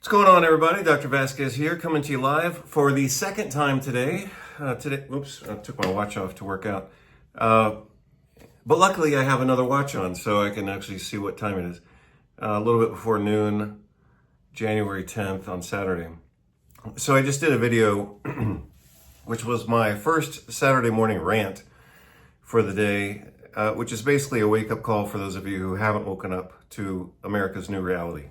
What's going on, everybody? Dr. Vasquez here, coming to you live for the second time today. Oops, I took my watch off to work out. But luckily I have another watch on so I can actually see what time it is. A little bit before noon, January 10th on Saturday. So I just did a video, which was my first Saturday morning rant for the day, which is basically a wake-up call for those of you who haven't woken up to America's new reality.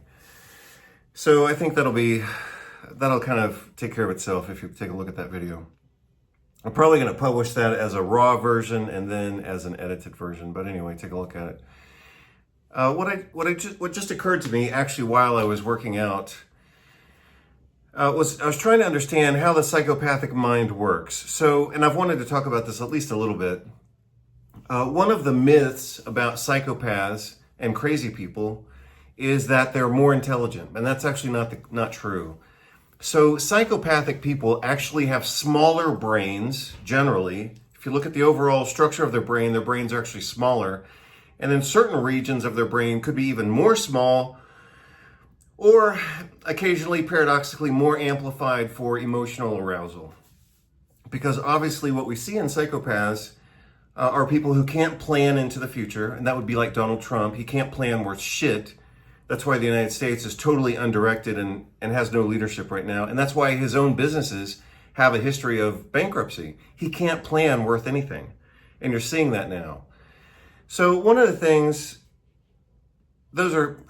So I think that'll kind of take care of itself if you take a look at that video. I'm probably going to publish that as a raw version and then as an edited version. But anyway, take a look at it. What just occurred to me actually while I was working out was I was trying to understand how the psychopathic mind works. So, and I've wanted to talk about this at least a little bit. One of the myths about psychopaths and crazy people is that they're more intelligent, and that's actually not true. So psychopathic people actually have smaller brains, generally. If you look at the overall structure of their brains are actually smaller. And then certain regions of their brain could be even more small, or occasionally, paradoxically, more amplified for emotional arousal. Because obviously what we see in psychopaths are people who can't plan into the future, and that would be like Donald Trump. He can't plan worth shit. That's why the United States is totally undirected and has no leadership right now. And that's why his own businesses have a history of bankruptcy. He can't plan worth anything. And you're seeing that now. So one of the things, those are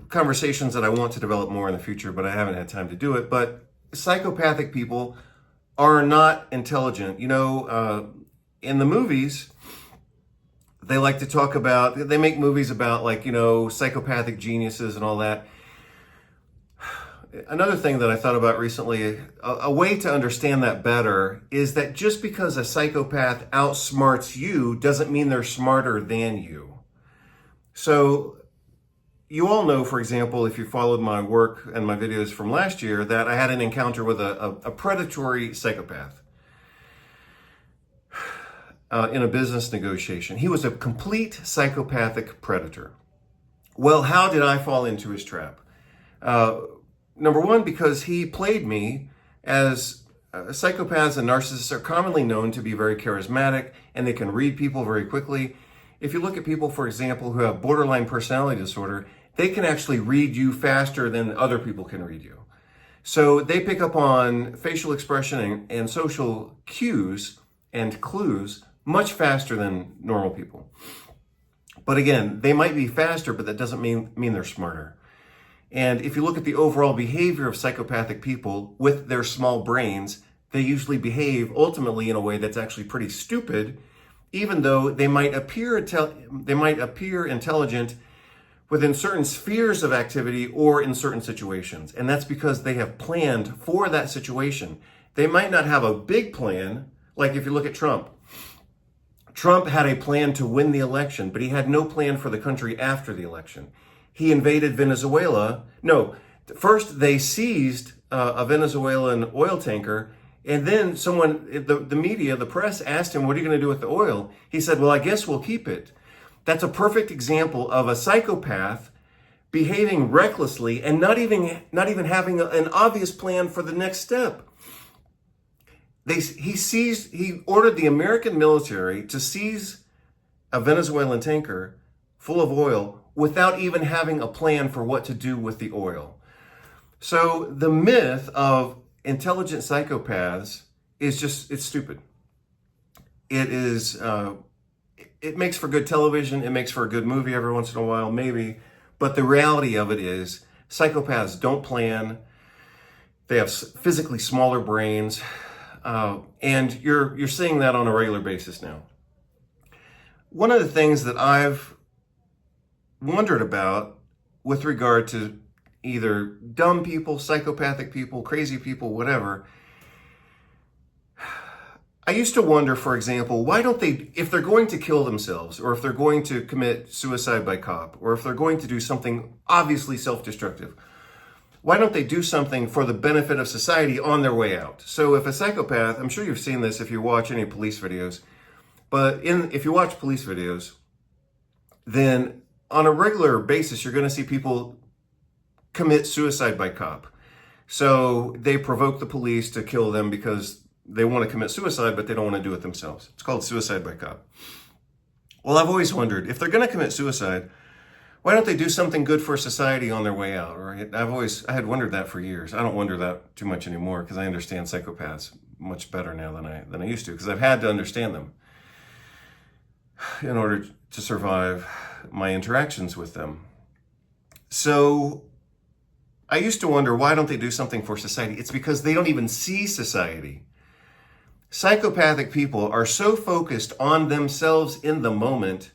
conversations that I want to develop more in the future, but I haven't had time to do it. But psychopathic people are not intelligent. You know, in the movies, they like to talk about, they make movies about, like, you know, psychopathic geniuses and all that. Another thing that I thought about recently, a way to understand that better is that just because a psychopath outsmarts you doesn't mean they're smarter than you. So you all know, for example, if you followed my work and my videos from last year, that I had an encounter with a predatory psychopath. In a business negotiation. He was a complete psychopathic predator. Well, how did I fall into his trap? Number one, because he played me as psychopaths and narcissists are commonly known to be very charismatic and they can read people very quickly. If you look at people, for example, who have borderline personality disorder, they can actually read you faster than other people can read you. So they pick up on facial expression and social cues and clues much faster than normal people. But again, they might be faster, but that doesn't mean they're smarter. And if you look at the overall behavior of psychopathic people with their small brains, they usually behave ultimately in a way that's actually pretty stupid, even though they might appear intelligent within certain spheres of activity or in certain situations. And that's because they have planned for that situation. They might not have a big plan, like if you look at Trump. Trump had a plan to win the election, but he had no plan for the country after the election. He invaded Venezuela. No, first they seized a Venezuelan oil tanker, and then the media, the press asked him, what are you going to do with the oil? He said, well, I guess we'll keep it. That's a perfect example of a psychopath behaving recklessly and not even having an obvious plan for the next step. He ordered the American military to seize a Venezuelan tanker full of oil without even having a plan for what to do with the oil. So the myth of intelligent psychopaths is it's stupid. It makes for good television. It makes for a good movie every once in a while, maybe. But the reality of it is psychopaths don't plan. They have physically smaller brains. And you're seeing that on a regular basis now. One of the things that I've wondered about with regard to either dumb people, psychopathic people, crazy people, whatever, I used to wonder, for example, why don't they, if they're going to kill themselves, or if they're going to commit suicide by cop, or if they're going to do something obviously self-destructive, why don't they do something for the benefit of society on their way out? So if a psychopath, I'm sure you've seen this if you watch any police videos, but if you watch police videos, then on a regular basis, you're going to see people commit suicide by cop. So they provoke the police to kill them because they want to commit suicide, but they don't want to do it themselves. It's called suicide by cop. Well, I've always wondered, if they're going to commit suicide, why don't they do something good for society on their way out, right? I had wondered that for years. I don't wonder that too much anymore because I understand psychopaths much better now than I used to, because I've had to understand them in order to survive my interactions with them. So I used to wonder, why don't they do something for society? It's because they don't even see society. Psychopathic people are so focused on themselves in the moment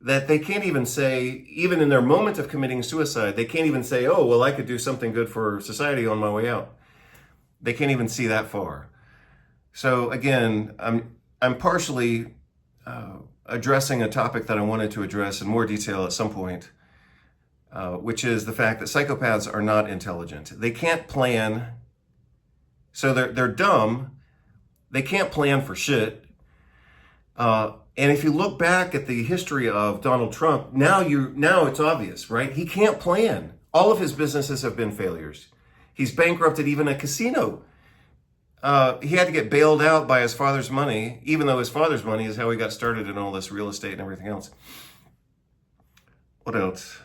that they can't even say, even in their moment of committing suicide, they can't even say, oh, well, I could do something good for society on my way out. They can't even see that far. So again, I'm partially addressing a topic that I wanted to address in more detail at some point, which is the fact that psychopaths are not intelligent. They can't plan. So they're dumb. They can't plan for shit. And if you look back at the history of Donald Trump, now it's obvious, right? He can't plan. All of his businesses have been failures. He's bankrupted even a casino. He had to get bailed out by his father's money, even though his father's money is how he got started in all this real estate and everything else. What else?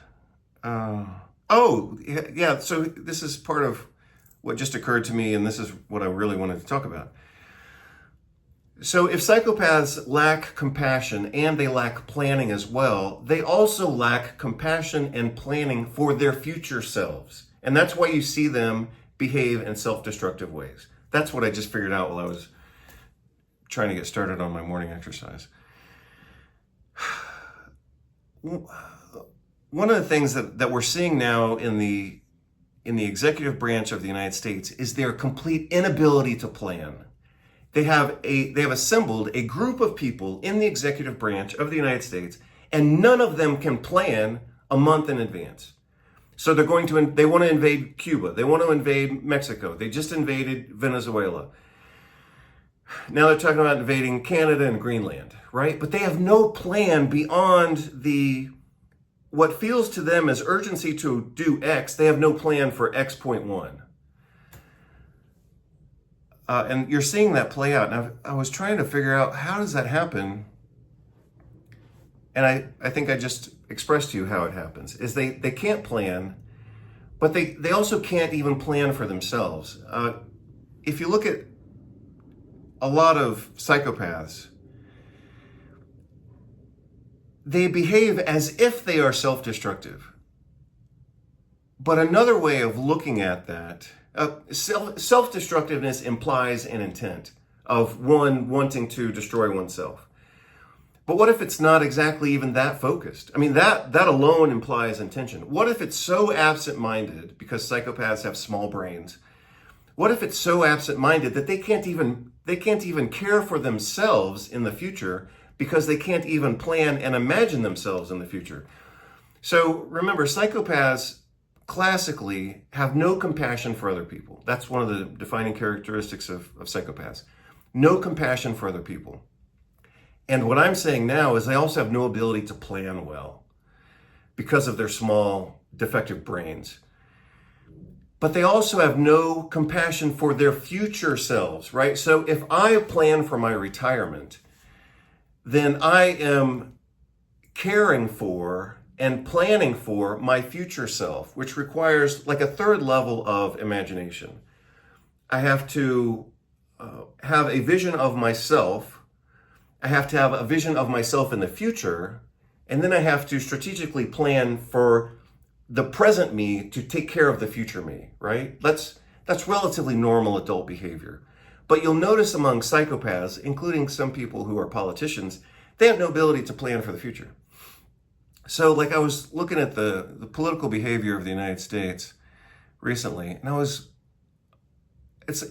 So this is part of what just occurred to me, and this is what I really wanted to talk about. So if psychopaths lack compassion and they lack planning as well, they also lack compassion and planning for their future selves. And that's why you see them behave in self-destructive ways. That's what I just figured out while I was trying to get started on my morning exercise. One of the things that we're seeing now in the executive branch of the United States is their complete inability to plan. They have assembled a group of people in the executive branch of the United States, and none of them can plan a month in advance. So they want to invade Cuba. They want to invade Mexico. They just invaded Venezuela. Now they're talking about invading Canada and Greenland, right? But they have no plan beyond what feels to them as urgency to do X. They have no plan for X.1. And you're seeing that play out. And I was trying to figure out, how does that happen? And I think I just expressed to you how it happens, is they can't plan, but they also can't even plan for themselves. If you look at a lot of psychopaths, they behave as if they are self-destructive. But another way of looking at that, self-destructiveness implies an intent of one wanting to destroy oneself. But what if it's not exactly even that focused? I mean, that alone implies intention. What if it's so absent-minded, because psychopaths have small brains, what if it's so absent-minded that they can't even care for themselves in the future because they can't even plan and imagine themselves in the future? So remember, psychopaths classically have no compassion for other people. That's one of the defining characteristics of psychopaths. No compassion for other people. And what I'm saying now is they also have no ability to plan well because of their small, defective brains. But they also have no compassion for their future selves, right? So if I plan for my retirement, then I am caring for and planning for my future self, which requires like a third level of imagination. I have to have a vision of myself. I have to have a vision of myself in the future. And then I have to strategically plan for the present me to take care of the future me, right? That's relatively normal adult behavior. But you'll notice among psychopaths, including some people who are politicians, they have no ability to plan for the future. So like I was looking at the political behavior of the United States recently, and it's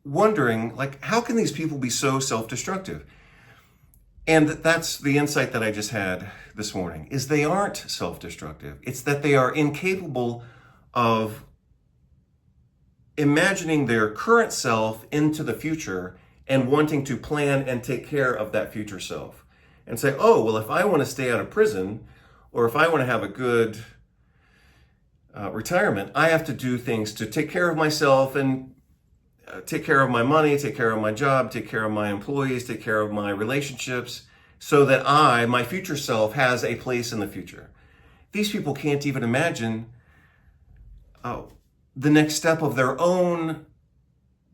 wondering, like, how can these people be so self-destructive? And that's the insight that I just had this morning, is they aren't self-destructive. It's that they are incapable of imagining their current self into the future and wanting to plan and take care of that future self. And say, oh, well, if I want to stay out of prison, or if I want to have a good retirement, I have to do things to take care of myself and take care of my money, take care of my job, take care of my employees, take care of my relationships, so that my future self, has a place in the future. These people can't even imagine the next step of their own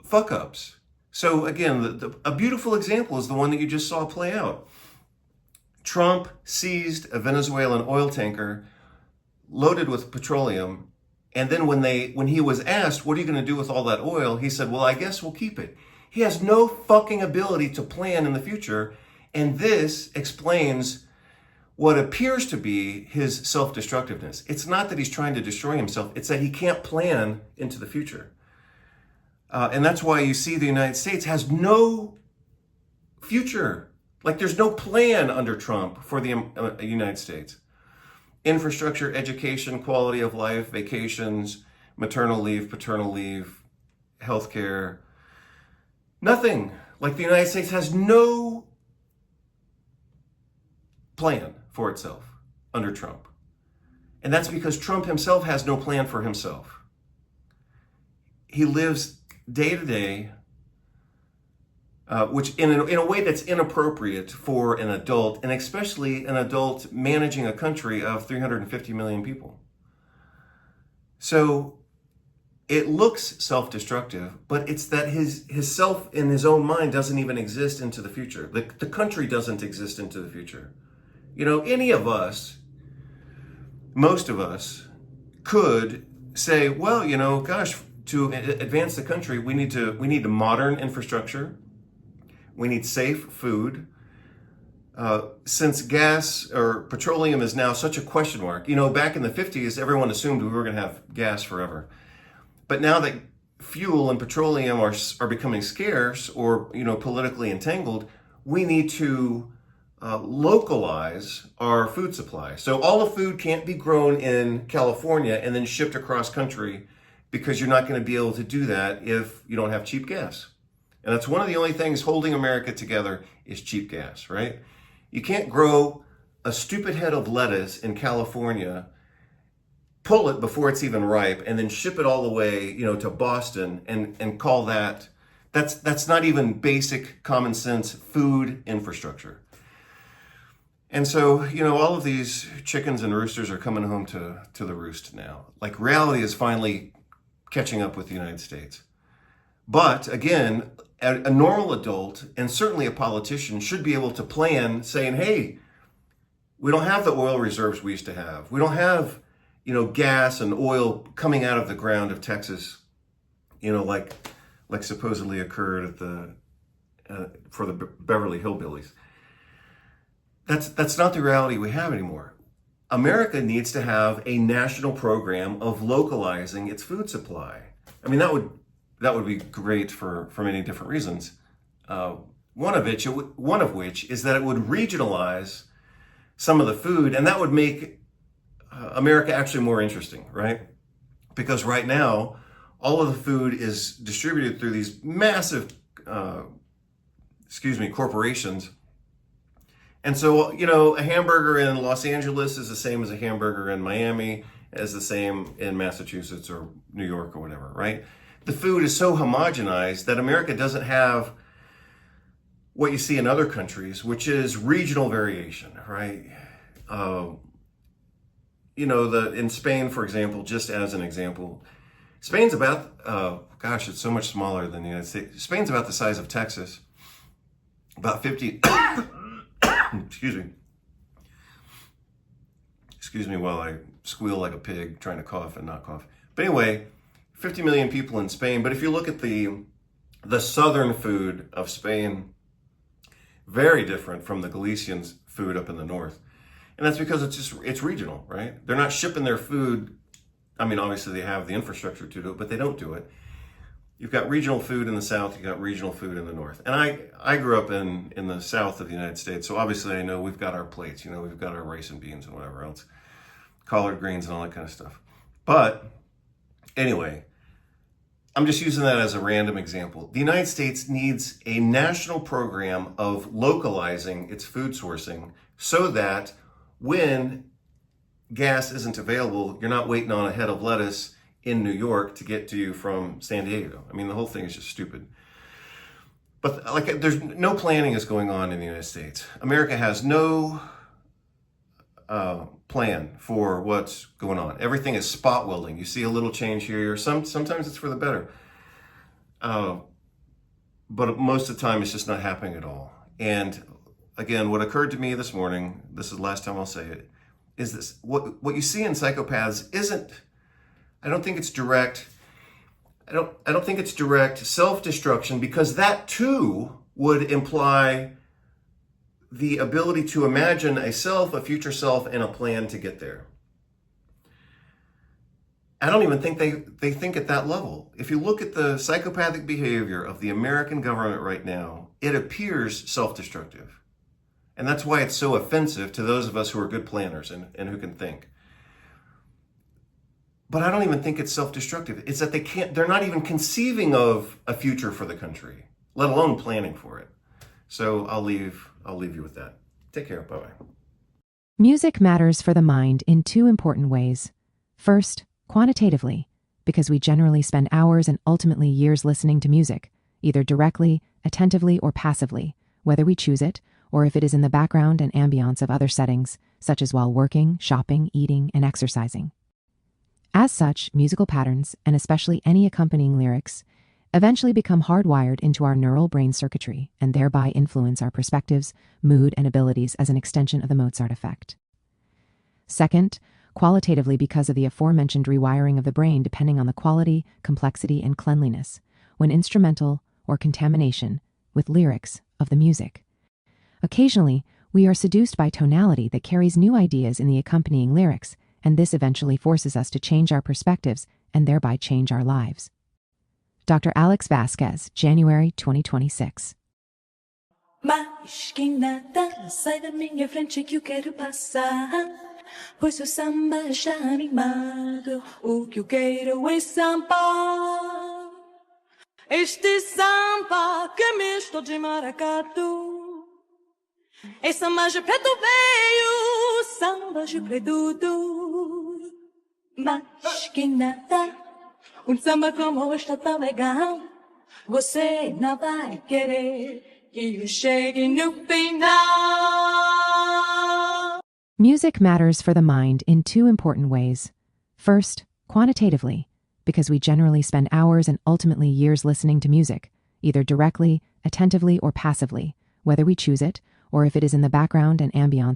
fuck-ups. So again, a beautiful example is the one that you just saw play out. Trump seized a Venezuelan oil tanker loaded with petroleum, and then when he was asked, what are you going to do with all that oil? He said, well, I guess we'll keep it. He has no fucking ability to plan in the future, and this explains what appears to be his self-destructiveness. It's not that he's trying to destroy himself, it's that he can't plan into the future. And that's why you see the United States has no future. Like, there's no plan under Trump for the United States. Infrastructure, education, quality of life, vacations, maternal leave, paternal leave, healthcare, nothing. Like, the United States has no plan for itself under Trump. And that's because Trump himself has no plan for himself. He lives day to day, which in a way that's inappropriate for an adult, and especially an adult managing a country of 350 million people. So it looks self-destructive, but it's that his self in his own mind doesn't even exist into the future. The country doesn't exist into the future. You know, any of us, most of us, could say, well, you know, gosh, to advance the country, we need to modern infrastructure. We need safe food. Since gas or petroleum is now such a question mark, you know, back in the 50s, everyone assumed we were going to have gas forever. But now that fuel and petroleum are becoming scarce or, you know, politically entangled, we need to localize our food supply. So all the food can't be grown in California and then shipped across country, because you're not going to be able to do that if you don't have cheap gas. And that's one of the only things holding America together is cheap gas, right? You can't grow a stupid head of lettuce in California, pull it before it's even ripe, and then ship it all the way, you know, to Boston and call that's not even basic common sense food infrastructure. And so, you know, all of these chickens and roosters are coming home to the roost now. Like, reality is finally catching up with the United States. But again, a normal adult, and certainly a politician, should be able to plan, saying, hey, we don't have the oil reserves we used to have. We don't have, you know, gas and oil coming out of the ground of Texas, you know, like supposedly occurred at for the Beverly Hillbillies. That's not the reality we have anymore. America needs to have a national program of localizing its food supply. I mean, that would be great for many different reasons. One of which is that it would regionalize some of the food, and that would make America actually more interesting, right? Because right now, all of the food is distributed through these massive, corporations. And so, you know, a hamburger in Los Angeles is the same as a hamburger in Miami, as the same in Massachusetts or New York or whatever, right? The food is so homogenized that America doesn't have what you see in other countries, which is regional variation, right? You know, in Spain, for example, just as an example, Spain's about, it's so much smaller than the United States. Spain's about the size of Texas, about 50, excuse me while I squeal like a pig trying to cough and not cough. But anyway, 50 million people in Spain. But if you look at the southern food of Spain, very different from the Galician food up in the north. And that's because it's regional, right? They're not shipping their food. I mean, obviously they have the infrastructure to do it, but they don't do it. You've got regional food in the south, you've got regional food in the north. And I grew up in the south of the United States, so obviously I know we've got our plates, you know, we've got our rice and beans and whatever else, collard greens and all that kind of stuff. But anyway, I'm just using that as a random example. The United States needs a national program of localizing its food sourcing so that when gas isn't available, you're not waiting on a head of lettuce in New York to get to you from San Diego. I mean, the whole thing is just stupid. But like, there's no planning is going on in the United States. America has no plan for what's going on. Everything is spot welding. You see a little change here. Sometimes it's for the better. But most of the time, it's just not happening at all. And again, what occurred to me this morning, this is the last time I'll say it, is this: what you see in psychopaths isn't, I don't think it's direct. I don't think it's direct self-destruction, because that too would imply the ability to imagine a self, a future self, and a plan to get there. I don't even think they think at that level. If you look at the psychopathic behavior of the American government right now, it appears self-destructive. And that's why it's so offensive to those of us who are good planners and who can think. But I don't even think it's self-destructive. It's that they're not even conceiving of a future for the country, let alone planning for it. So I'll leave you with that. Take care. Bye-bye. Music matters for the mind in two important ways. First, quantitatively, because we generally spend hours and ultimately years listening to music, either directly, attentively, or passively, whether we choose it, or if it is in the background and ambiance of other settings, such as while working, shopping, eating, and exercising. As such, musical patterns, and especially any accompanying lyrics, eventually become hardwired into our neural brain circuitry and thereby influence our perspectives, mood, and abilities as an extension of the Mozart effect. Second, qualitatively, because of the aforementioned rewiring of the brain depending on the quality, complexity, and cleanliness, when instrumental or contamination, with lyrics of the music. Occasionally, we are seduced by tonality that carries new ideas in the accompanying lyrics, and this eventually forces us to change our perspectives and thereby change our lives. Dr. Alex Vasquez, January 2026. Mas que nada sai da minha frente que eu quero passar, pois o samba já animado, o que eu quero é samba. Este samba que é misto de maracatu, é samba de preto veio, samba de preto, mas que nada, samba como este tão legal, você não vai querer que eu chegue no final. Music matters for the mind in two important ways. First, quantitatively, because we generally spend hours and ultimately years listening to music, either directly, attentively, or passively, whether we choose it, or if it is in the background and ambiance